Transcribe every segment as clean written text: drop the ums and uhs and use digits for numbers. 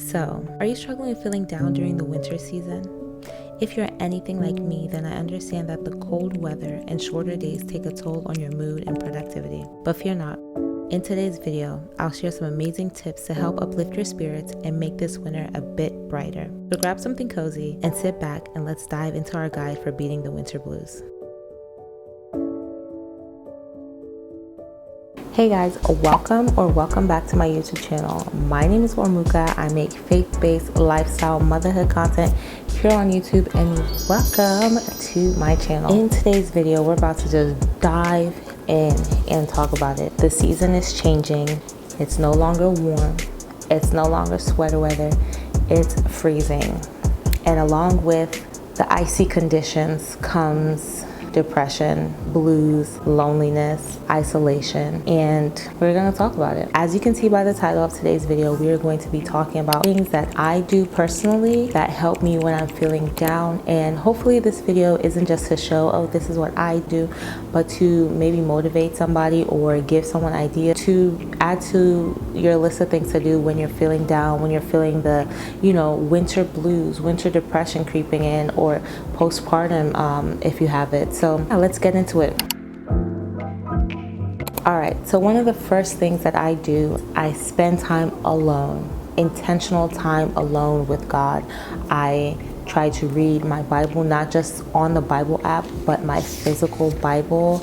So, are you struggling with feeling down during the winter season? If you're anything like me, then I understand that the cold weather and shorter days take a toll on your mood and productivity. But fear not. In today's video, I'll share some amazing tips to help uplift your spirits and make this winter a bit brighter. So grab something cozy and sit back and let's dive into our guide for beating the winter blues. Hey guys, welcome back to my YouTube channel. My name is Ormuka. I make faith-based lifestyle motherhood content here on YouTube, and welcome to my channel. In today's video, we're about to just dive in and talk about it. The season is changing. It's no longer warm. It's no longer sweater weather. It's freezing. And along with the icy conditions comes depression, blues, loneliness, isolation, and we're going to talk about it. As you can see by the title of today's video, we are going to be talking about things that I do personally that help me when I'm feeling down, and hopefully this video isn't just to show, oh, this is what I do, but to maybe motivate somebody or give someone an idea to add to your list of things to do when you're feeling down, when you're feeling the, winter blues, winter depression creeping in, or postpartum if you have it. So let's get into it. All right, so one of the first things that I do, I spend time alone, intentional time alone with God. I try to read my Bible, not just on the Bible app, but my physical Bible,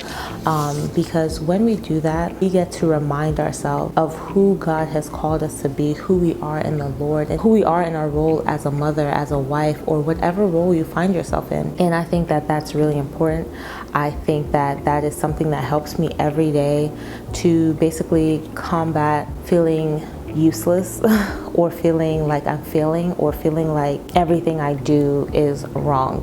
because when we do that, we get to remind ourselves of who God has called us to be, who we are in the Lord, and who we are in our role as a mother, as a wife, or whatever role you find yourself in. And I think that that's really important. I think that that is something that helps me every day to basically combat feeling useless or feeling like I'm failing or feeling like everything I do is wrong.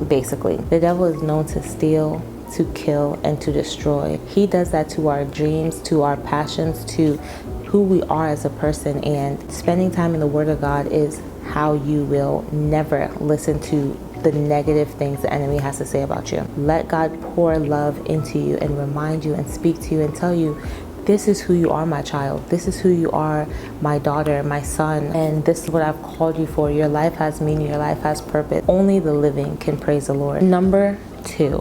Basically, the devil is known to steal, to kill, and to destroy. He does that to our dreams, to our passions, to who we are as a person. And spending time in the Word of God is how you will never listen to the negative things the enemy has to say about you. Let God pour love into you and remind you and speak to you and tell you, this is who you are, my child. This is who you are, my daughter, my son. And this is what I've called you for. Your life has meaning. Your life has purpose. Only the living can praise the Lord. Number 2.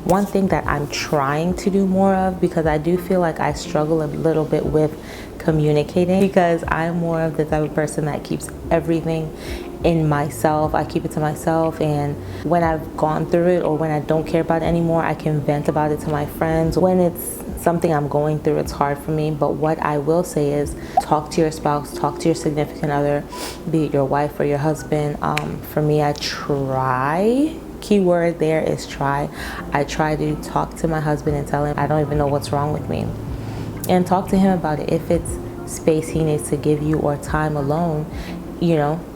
One thing that I'm trying to do more of, because I do feel like I struggle a little bit with communicating, because I'm more of the type of person that keeps everything in myself. I keep it to myself, and when I've gone through it or when I don't care about it anymore, I can vent about it to my friends. When it's something I'm going through, it's hard for me. But what I will say is talk to your spouse, talk to your significant other, be it your wife or your husband. For me, I try. Keyword there is try. I try to talk to my husband and tell him I don't even know what's wrong with me, and talk to him about it. If it's space he needs to give you or time alone,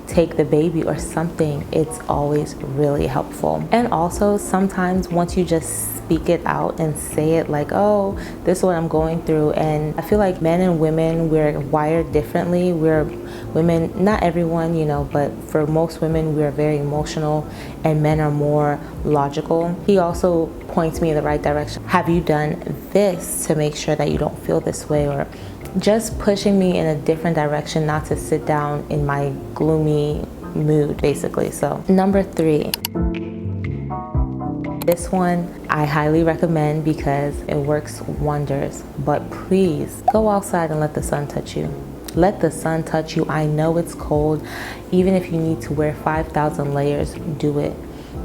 take the baby or something, it's always really helpful. And also sometimes once you just speak it out and say it like, oh, this is what I'm going through. And I feel like men and women, we're wired differently. We're women, not everyone, but for most women, we're very emotional and men are more logical. He also points me in the right direction. Have you done this to make sure that you don't feel this way? Or just pushing me in a different direction, not to sit down in my gloomy mood, basically. So number 3, this one I highly recommend because it works wonders. But please go outside and let the sun touch you. Let the sun touch you. I know it's cold. Even if you need to wear 5,000 layers, do it.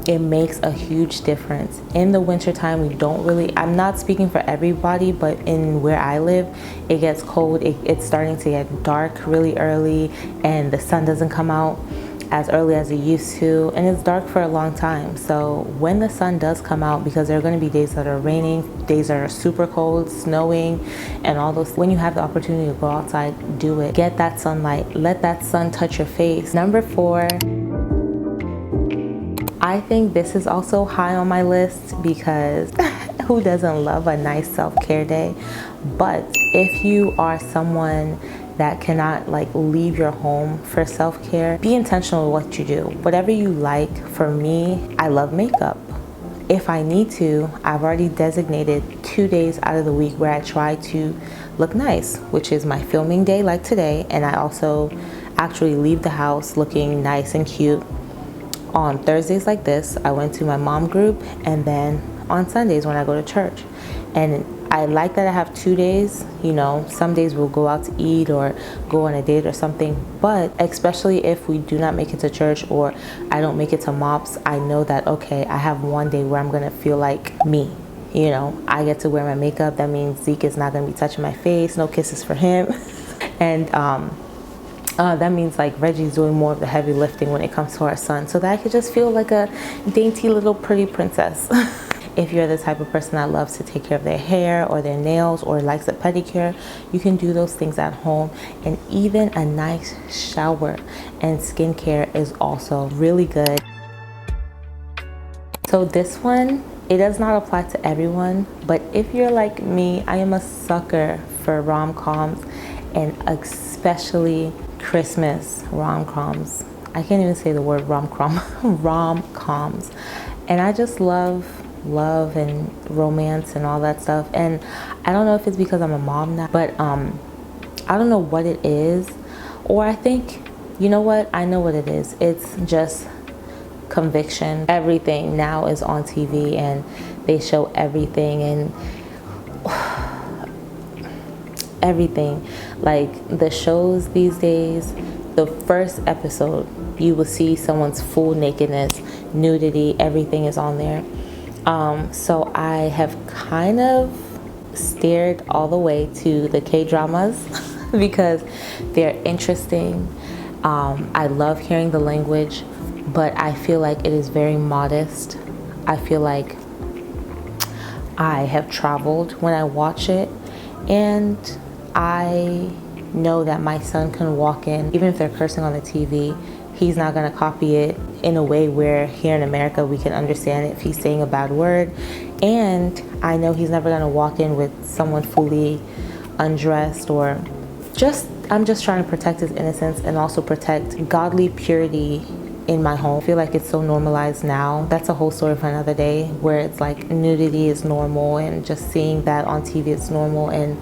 It makes a huge difference. In the wintertime, we don't really, I'm not speaking for everybody, but in where I live, it gets cold. It's starting to get dark really early, and the sun doesn't come out as early as it used to, and it's dark for a long time. So when the sun does come out, because there are going to be days that are raining, days that are super cold, snowing, and all those, when you have the opportunity to go outside, do it. Get that sunlight. Let that sun touch your face. Number 4, I think this is also high on my list, because who doesn't love a nice self-care day? But if you are someone that cannot leave your home for self-care, be intentional with what you do. Whatever you like. For me, I love makeup. if I need to, I've already designated 2 days out of the week where I try to look nice, which is my filming day like today, and I also actually leave the house looking nice and cute. On Thursdays like this, I went to my mom group, and then on Sundays when I go to church. And I like that I have 2 days. You know, some days we'll go out to eat or go on a date or something, but especially if we do not make it to church or I don't make it to MOPS, I know that, okay, I have 1 day where I'm gonna feel like me. You know, I get to wear my makeup. That means Zeke is not gonna be touching my face, no kisses for him. And that means like Reggie's doing more of the heavy lifting when it comes to our son, so that I could just feel like a dainty little pretty princess. If you're the type of person that loves to take care of their hair or their nails or likes a pedicure, you can do those things at home. And even a nice shower and skincare is also really good. So this one, it does not apply to everyone, but if you're like me, I am a sucker for rom-coms, and especially Christmas rom-coms. I can't even say the word rom-com, rom-coms. And I just love and romance and all that stuff. And I don't know if it's because I'm a mom now, but I don't know what it is. Or I think, you know what? I know what it is. It's just conviction. Everything now is on TV and they show everything, and everything. Like the shows these days, the first episode, you will see someone's full nakedness, nudity, everything is on there. So I have kind of steered all the way to the K-dramas because they're interesting. I love hearing the language, but I feel like it is very modest. I feel like I have traveled when I watch it, and I know that my son can walk in, even if they're cursing on the TV, he's not going to copy it in a way where here in America we can understand it if he's saying a bad word. And I know he's never going to walk in with someone fully undressed, or I'm just trying to protect his innocence and also protect godly purity in my home. I feel like it's so normalized now. That's a whole story for another day, where it's like nudity is normal and just seeing that on TV is normal. And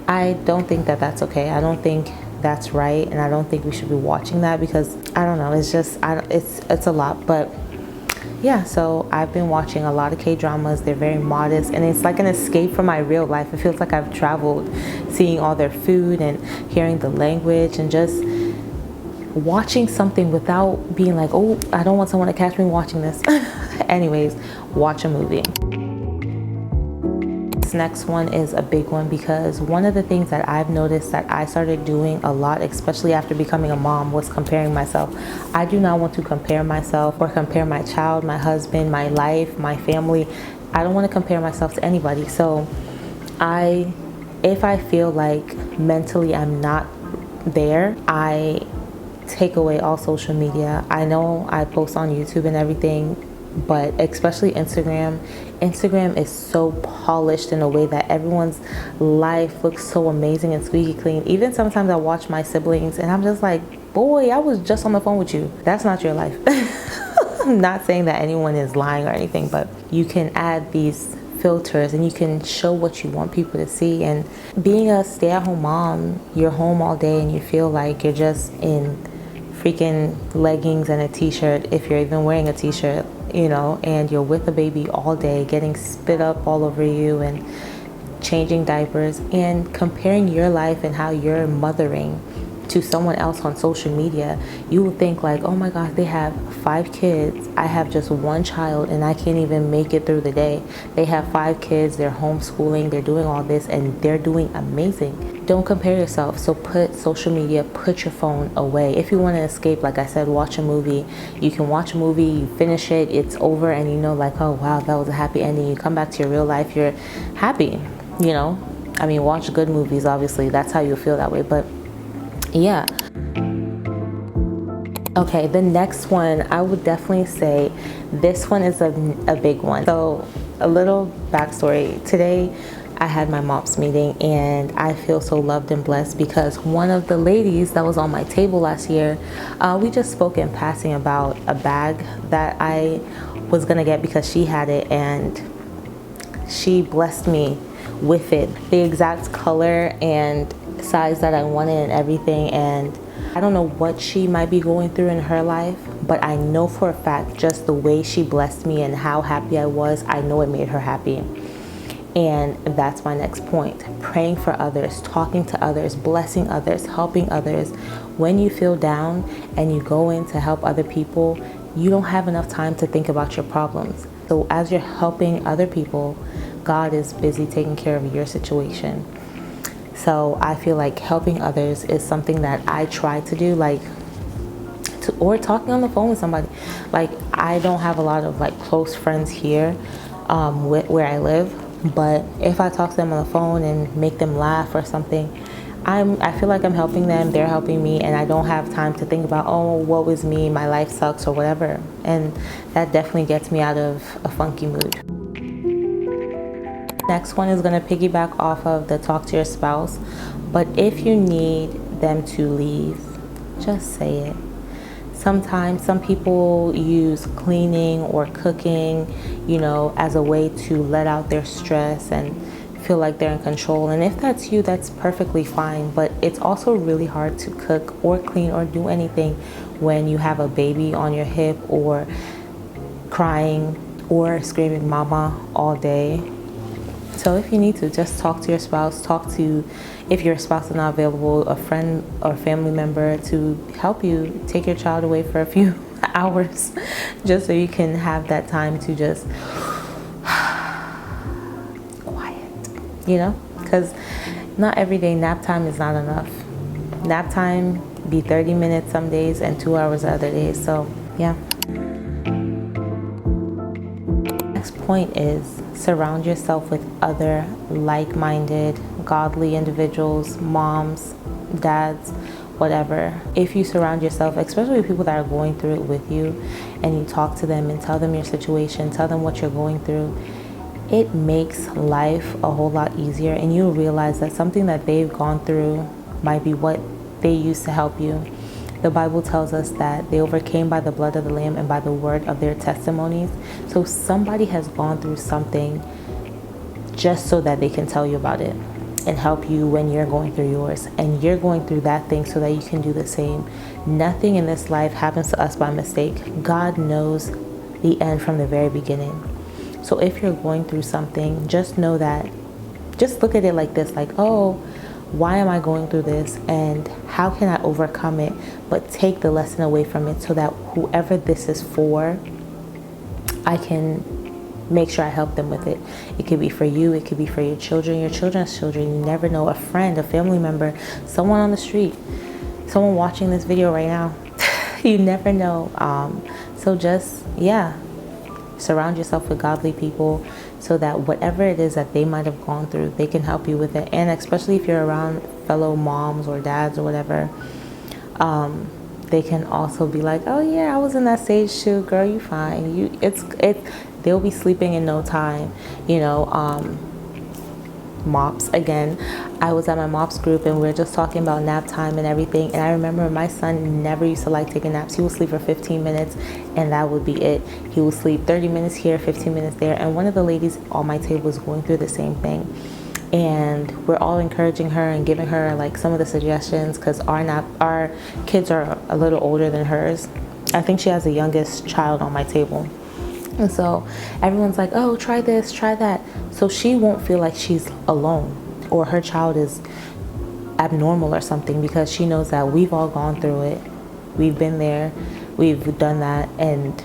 I don't think that that's okay. I don't think that's right, and I don't think we should be watching that, because I don't know, it's just it's a lot. But yeah, so I've been watching a lot of K-dramas. They're very modest, and it's like an escape from my real life. It feels like I've traveled, seeing all their food and hearing the language and just watching something without being like, oh, I don't want someone to catch me watching this. Anyways, watch a movie. Next one is a big one, because one of the things that I've noticed that I started doing a lot, especially after becoming a mom, was comparing myself. I do not want to compare myself or compare my child, my husband, my life, my family. I don't want to compare myself to anybody. So if I feel like mentally I'm not there, I take away all social media. I know I post on YouTube and everything, but especially Instagram is so polished in a way that everyone's life looks so amazing and squeaky clean. Even sometimes I watch my siblings and I'm just like, boy, I was just on the phone with you. That's not your life. I'm not saying that anyone is lying or anything, but you can add these filters and you can show what you want people to see. And being a stay-at-home mom, you're home all day and you feel like you're just in freaking leggings and a t-shirt, if you're even wearing a t-shirt, you know, and you're with a baby all day, getting spit up all over you and changing diapers, and comparing your life and how you're mothering to someone else on social media. You will think like, oh my God, they have 5 kids. I have just 1 child and I can't even make it through the day. They have 5 kids, they're homeschooling, they're doing all this, and they're doing amazing. Don't compare yourself. So put social media, put your phone away. If you want to escape, like I said, watch a movie. You can watch a movie, you finish it, it's over, and you know, like, oh wow, that was a happy ending. You come back to your real life, you're happy, you know. I mean, watch good movies, obviously, that's how you'll feel that way. But yeah. Okay, the next one, I would definitely say this one is a big one. So a little backstory. Today I had my MOPS meeting, and I feel so loved and blessed because one of the ladies that was on my table last year, we just spoke in passing about a bag that I was gonna get because she had it, and she blessed me with it, the exact color and size that I wanted and everything. And I don't know what she might be going through in her life, but I know for a fact just the way she blessed me and how happy I was, I know it made her happy. And that's my next point. Praying for others, talking to others, blessing others, helping others. When you feel down and you go in to help other people, you don't have enough time to think about your problems. So as you're helping other people, God is busy taking care of your situation. So I feel like helping others is something that I try to do, or talking on the phone with somebody. Like, I don't have a lot of like close friends here where I live, but if I talk to them on the phone and make them laugh or something, I feel like I'm helping them, they're helping me, and I don't have time to think about, oh, woe is me, my life sucks or whatever. And that definitely gets me out of a funky mood. Next one is going to piggyback off of the talk to your spouse. But if you need them to leave, just say it. Sometimes some people use cleaning or cooking, as a way to let out their stress and feel like they're in control. And if that's you, that's perfectly fine. But it's also really hard to cook or clean or do anything when you have a baby on your hip, or crying or screaming mama all day. So if you need to, just talk to your spouse, if your spouse is not available, a friend or family member to help you take your child away for a few hours, just so you can have that time to just quiet, because not every day nap time is not enough. Nap time be 30 minutes some days and 2 hours other days. So yeah. Next point is surround yourself with other like-minded, godly individuals, moms, dads, whatever. If you surround yourself, especially with people that are going through it with you, and you talk to them and tell them your situation, tell them what you're going through, it makes life a whole lot easier, and you'll realize that something that they've gone through might be what they used to help you. The Bible tells us that they overcame by the blood of the Lamb and by the word of their testimonies. So somebody has gone through something just so that they can tell you about it and help you when you're going through yours. And you're going through that thing so that you can do the same. Nothing in this life happens to us by mistake. God knows the end from the very beginning. So if you're going through something, just know that, just look at it like this, like, oh, why am I going through this, and how can I overcome it? But take the lesson away from it so that whoever this is for, I can make sure I help them with it. It could be for you, it could be for your children, your children's children. You never know, a friend, a family member, someone on the street, someone watching this video right now. You never know. So just, surround yourself with godly people so that whatever it is that they might have gone through, they can help you with it. And especially if you're around fellow moms or dads or whatever, they can also be like, oh yeah, I was in that stage too, girl, you fine. They'll be sleeping in no time, mops again. I was at my mops group and we were just talking about nap time and everything, and I remember my son never used to like taking naps. He would sleep for 15 minutes and that would be it. He would sleep 30 minutes here, 15 minutes there. And one of the ladies on my table was going through the same thing, and we're all encouraging her and giving her like some of the suggestions, because our kids are a little older than hers. I think she has the youngest child on my table. And so everyone's like, oh, try this, try that. So she won't feel like she's alone or her child is abnormal or something, because she knows that we've all gone through it. We've been there, we've done that, and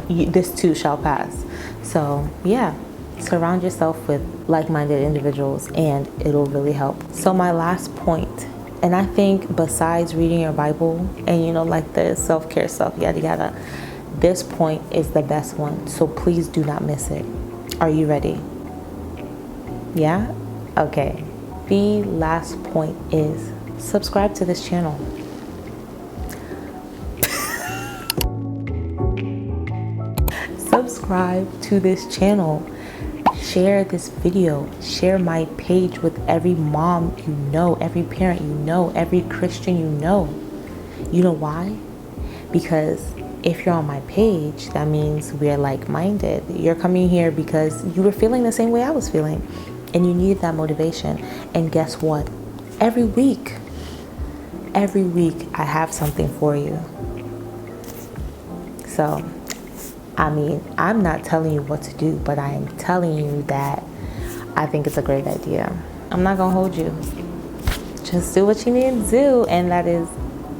this too shall pass. So yeah, surround yourself with like-minded individuals and it'll really help. So my last point, and I think besides reading your Bible and like the self-care stuff, yada yada, this point is the best one, so please do not miss it. Are you ready? Yeah? Okay. The last point is subscribe to this channel. Subscribe to this channel. Share this video. Share my page with every mom you know, every parent you know, every Christian you know. You know why? Because if you're on my page, that means we're like-minded. You're coming here because you were feeling the same way I was feeling and you needed that motivation. And guess what? Every week I have something for you. So, I mean, I'm not telling you what to do, but I am telling you that I think it's a great idea. I'm not gonna hold you. Just do what you need to do, and that is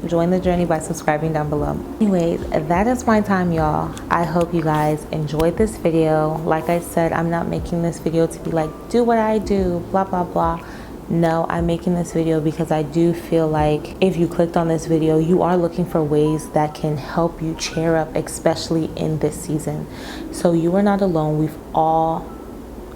join the journey by subscribing down below. Anyways, that is my time, y'all. I hope you guys enjoyed this video. Like I said, I'm not making this video to be like, do what I do, blah, blah, blah. No, I'm making this video because I do feel like if you clicked on this video, you are looking for ways that can help you cheer up, especially in this season. So you are not alone. We've all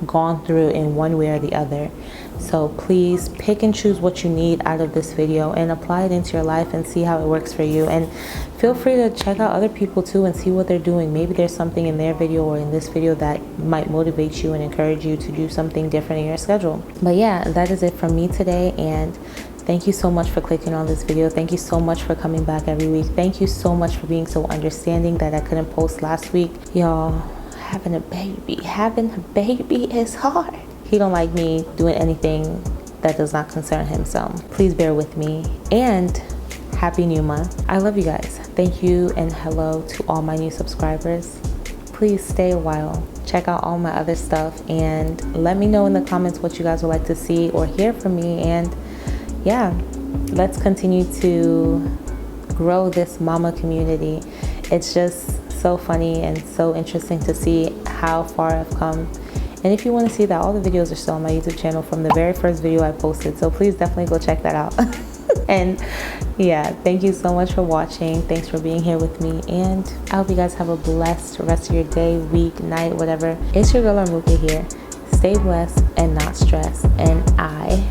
gone through in one way or the other. So please pick and choose what you need out of this video and apply it into your life and see how it works for you. And feel free to check out other people too and see what they're doing. Maybe there's something in their video or in this video that might motivate you and encourage you to do something different in your schedule. But yeah, that is it from me today, and thank you so much for clicking on this video. Thank you so much for coming back every week. Thank you so much for being so understanding that I couldn't post last week. Y'all, having a baby is hard. He don't like me doing anything that does not concern him, so please bear with me. And happy new month. I love you guys. Thank you, and hello to all my new subscribers. Please stay a while, check out all my other stuff, and let me know in the comments what you guys would like to see or hear from me. And yeah, let's continue to grow this mama community. It's just so funny and so interesting to see how far I've come. And if you want to see that, all the videos are still on my YouTube channel from the very first video I posted, so please definitely go check that out. And yeah, thank you so much for watching. Thanks for being here with me, and I hope you guys have a blessed rest of your day, week, night, whatever. It's your girl Ormukas here. Stay blessed and not stressed, and I